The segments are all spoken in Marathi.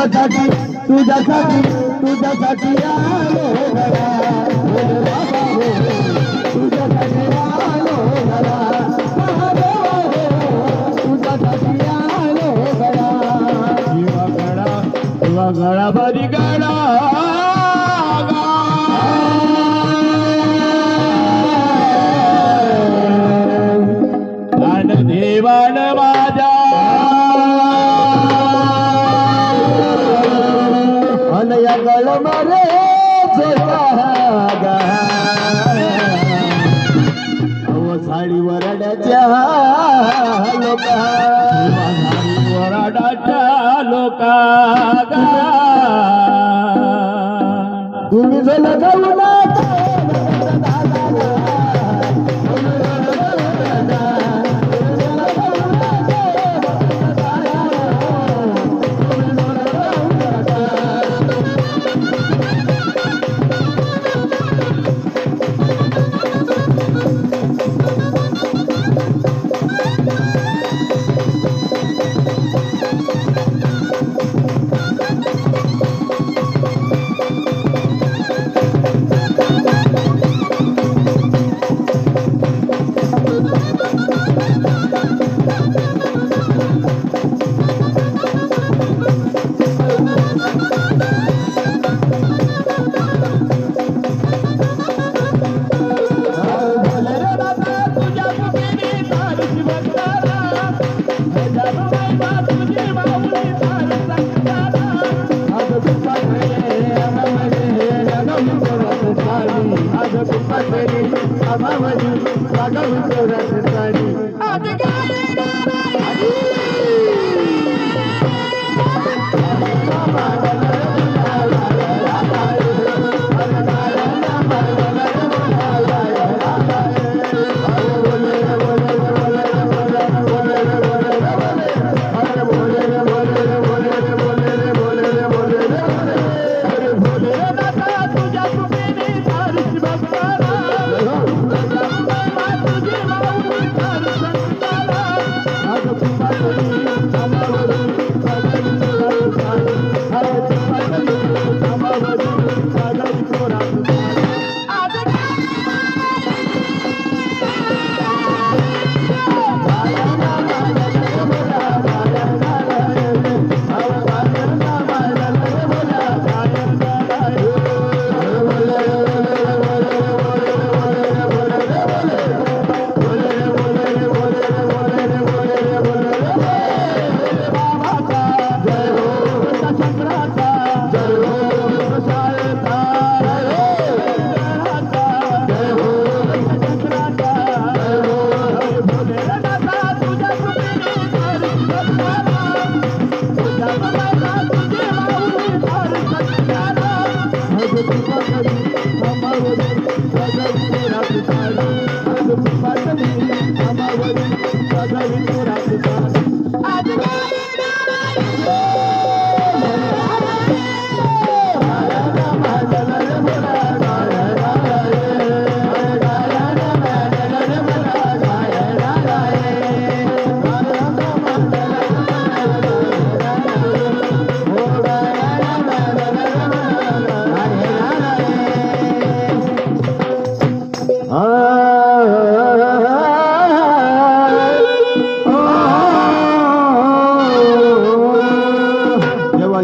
तुझ्यासाठी तुझ्यासाठी तुझ्यासाठी आलो घरा बाबा हो तुझ्यासाठी आलो घरा महादेव हो तुझ्यासाठी आलो घरा जीवा गळा बरी गळा देवान माझ्या अनया गळ मरे जोगा साडी वरड्याच्या लोका वराडाच्या लोका तुम्ही जल जाऊ ना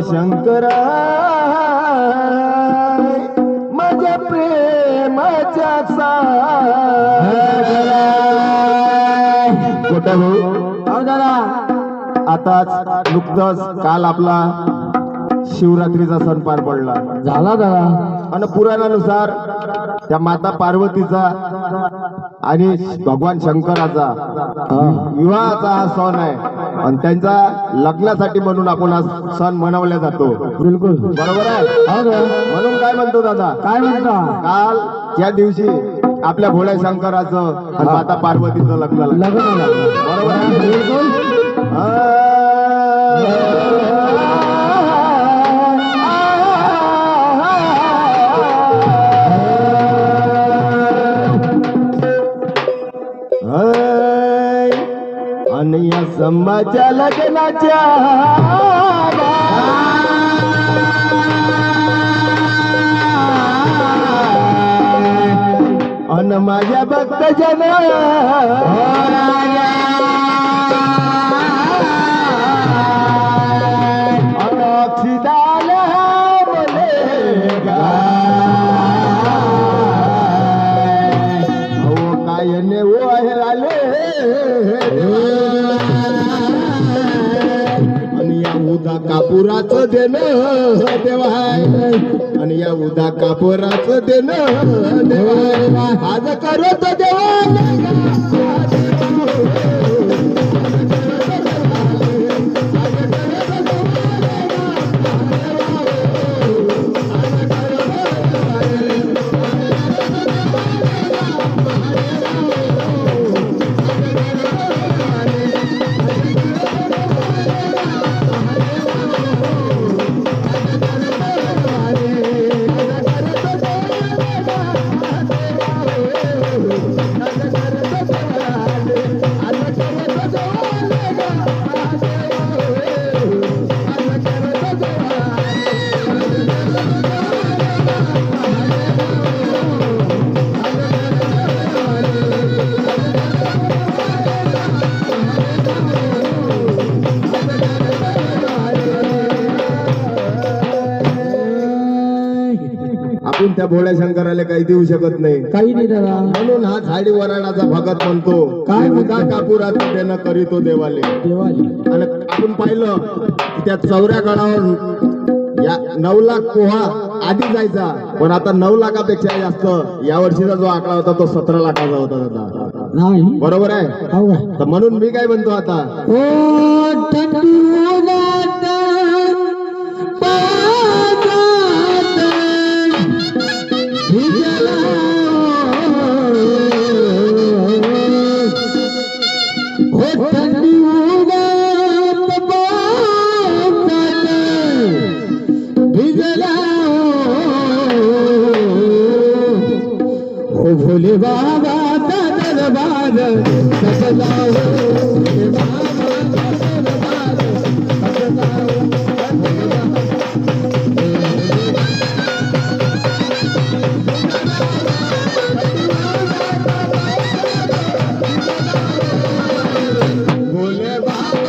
शंकरा माझ्या प्रेमाच्या कुठं हो दादा आताच नुकतंच काल आपला शिवरात्रीचा सण पार पडला झाला दादा आणि पुराणानुसार त्या माता पार्वतीचा आणि भगवान शंकराचा विवाहाचा हा सण आहे आणि त्यांचा लग्नासाठी म्हणून आपण हा सण मनवला जातो बिलकुल बरोबर आहे म्हणून काय म्हणतो दादा काय म्हणता काल त्या दिवशी आपल्या भोळ्या शंकराचं आणि माता पार्वतीचं लग्न बरोबर आहे बिलकुल आणि या संभाच्या लग्नाच्या अन माझ्या भक्त जन अक्षिदाला मले हो काय ने ओ आहे आले आणि या उदा कापुराचं देणं देवा आणि या उदा कापुराचं देणं देवा आज करत देवा आपण त्या भोळ्या शंकराला काही देऊ शकत नाही काही नाही दादा. म्हणून हा झाडी वराडाचा भगत म्हणतो काय म्हणतो? उदा कापुरात देणं करीतो देवाले. देवाली आणि आपण पाहिलं की त्या चौऱ्या गडावर या 9 लाख पोहा आधी जायचा, पण आता 9 लाखापेक्षा जास्त या वर्षीचा जो आकडा होता तो 17 लाखाचा होता दादा. नाही बरोबर आहे. हो का? तर म्हणून मी काय म्हणतो आता ओ थंडीत पाजात भिजला ओ थंडीत पाजात भिजला ओ भोले बाबा दरबार सजला भोले बाबा दरबार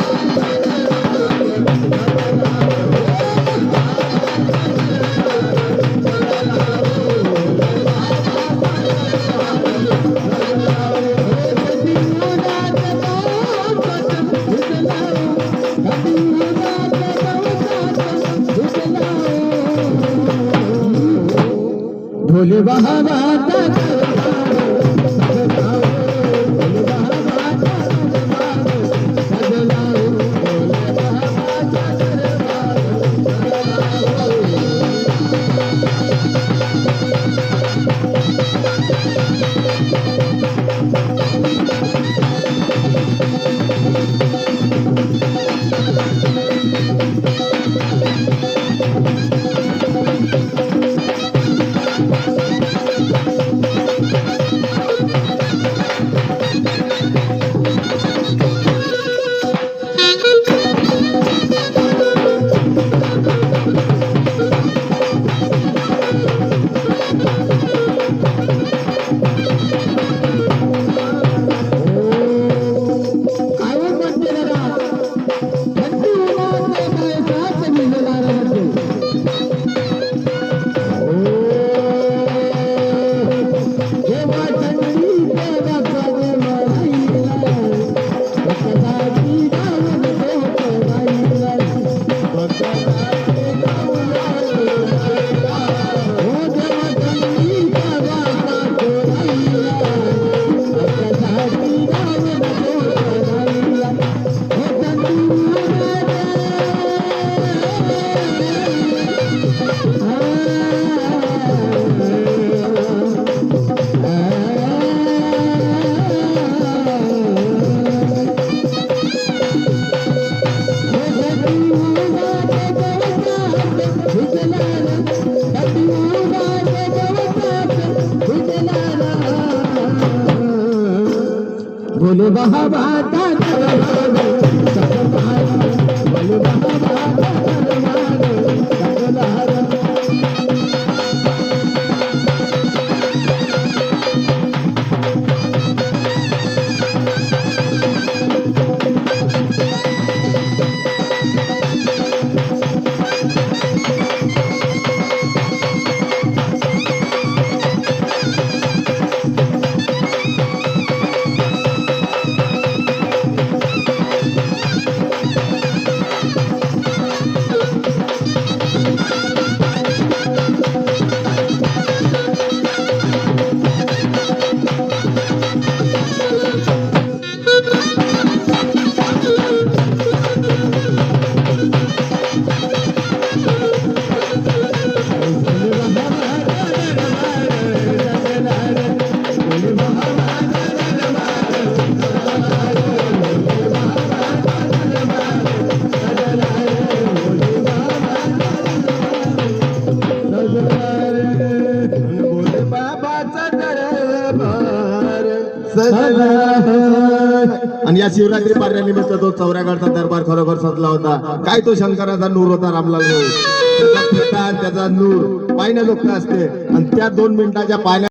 सजला. भोले भोले बाबा भोले बाबा भोले बाबा या शिवरात्री पाडण्यानिमित्त तो चौऱ्यागडचा दरबार खरोखर सजला होता. काय तो शंकराचा नूर होता रामलाल भाऊ. त्याचा प्रकाश, त्याचा नूर पाहण्याजोगता असते. आणि त्या 2 मिनिटाच्या पाण्यात